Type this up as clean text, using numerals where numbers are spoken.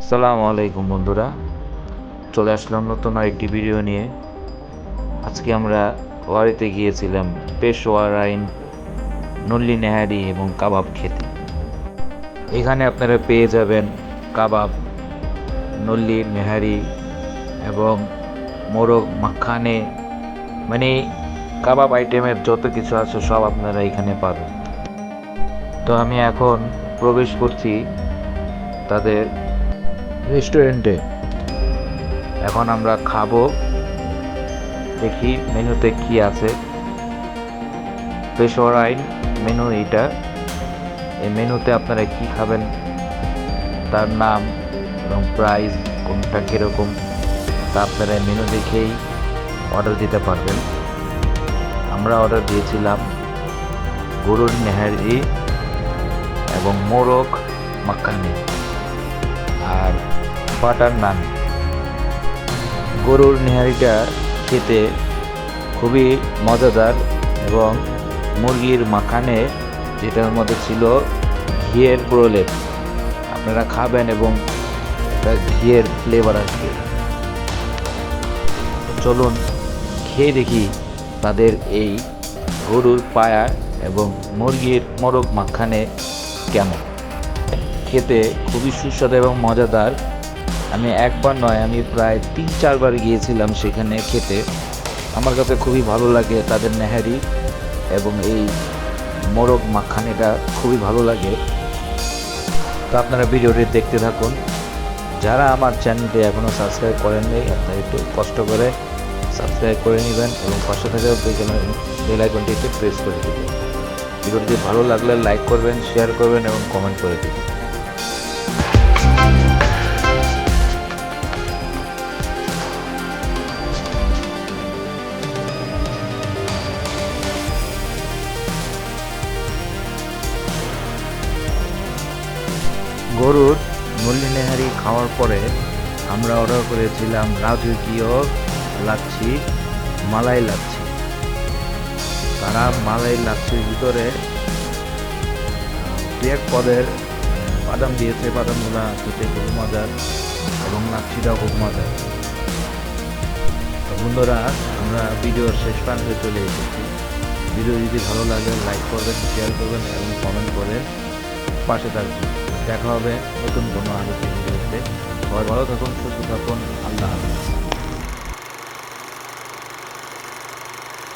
আসসালামু আলাইকুম বন্ধুরা, চলে আসলাম নতুন আরেকটি ভিডিও নিয়ে। আজকে আমরা ওয়ারিতে গিয়েছিলাম পেশোয়ারাইন, নল্লি নেহারি এবং কাবাব খেতে। এখানে আপনারা পেয়ে যাবেন কাবাব, নল্লি নেহারি এবং মোরগ মাখানে, মানে কাবাব আইটেমের যত কিছু আছে সব আপনারা এখানে পাবেন। তো আমি এখন প্রবেশ করছি তাদের রেস্টুরেন্টে। এখন আমরা খাবো, দেখি মেনুতে কি আছে। পেশোয়ারাইন মেনু এইটা। এই মেনুতে আপনারা কি খাবেন, তার নাম এবং প্রাইস কোনটা কীরকম, তা আপনারা মেনু দেখেই অর্ডার দিতে পারবেন। আমরা অর্ডার দিয়েছিলাম গরুর নেহারি এবং মোরগ মাখানি আর বাটার নান। গরুর নেহারিটা খেতে খুবই মজাদার এবং মুরগির মাখানে, যেটার মধ্যে ছিল ঘিয়ের প্রলেপ, আপনারা খাবেন এবং একটা ঘিয়ের ফ্লেভার আসবে। চলুন খেয়ে দেখি তাদের এই গরুর পায়া এবং মুরগির মোরগ মাখানে কেমন। খেতে খুবই সুস্বাদু এবং মজাদার। আমি একবার নয়, আমি প্রায় 3-4 বার গিয়েছিলাম সেখানে খেতে। আমার কাছে খুবই ভালো লাগে তাদের নেহারি এবং এই মোরগ মাখানিটা খুবই ভালো লাগে। তো আপনারা ভিডিওটি দেখতে থাকুন। যারা আমার চ্যানেলটি এখনও সাবস্ক্রাইব করেননি, আপনারা একটু কষ্ট করে সাবস্ক্রাইব করে নেবেন এবং পাশে থাকা বেল আইকনটিতে প্রেস করে দেবেন। ভিডিওটি ভালো লাগলে লাইক করবেন, শেয়ার করবেন এবং কমেন্ট করে দেবেন। গরুর নল্লি নেহারি খাওয়ার পরে আমরা অর্ডার করেছিলাম রাজকীয় লাচ্ছি, মালাই লাচ্ছি। তারা মালাই লাচ্ছির ভিতরে এক পদের বাদাম দিয়েছে, বাদামগুলা খেতে খুব মজার এবং লাচ্ছিটাও খুব মজার। বন্ধুরা, আমরা ভিডিওর শেষ প্রান্তে চলে এসেছি। ভিডিও যদি ভালো লাগে লাইক করবেন, শেয়ার করবেন এবং কমেন্ট করে পাশে থাকবেন। দেখা হবে নতুন কোনো আলোচনা ভিডিওতে। সবাই ভালো থাকুন, সুস্থ থাকুন। আল্লাহ হাফেজ।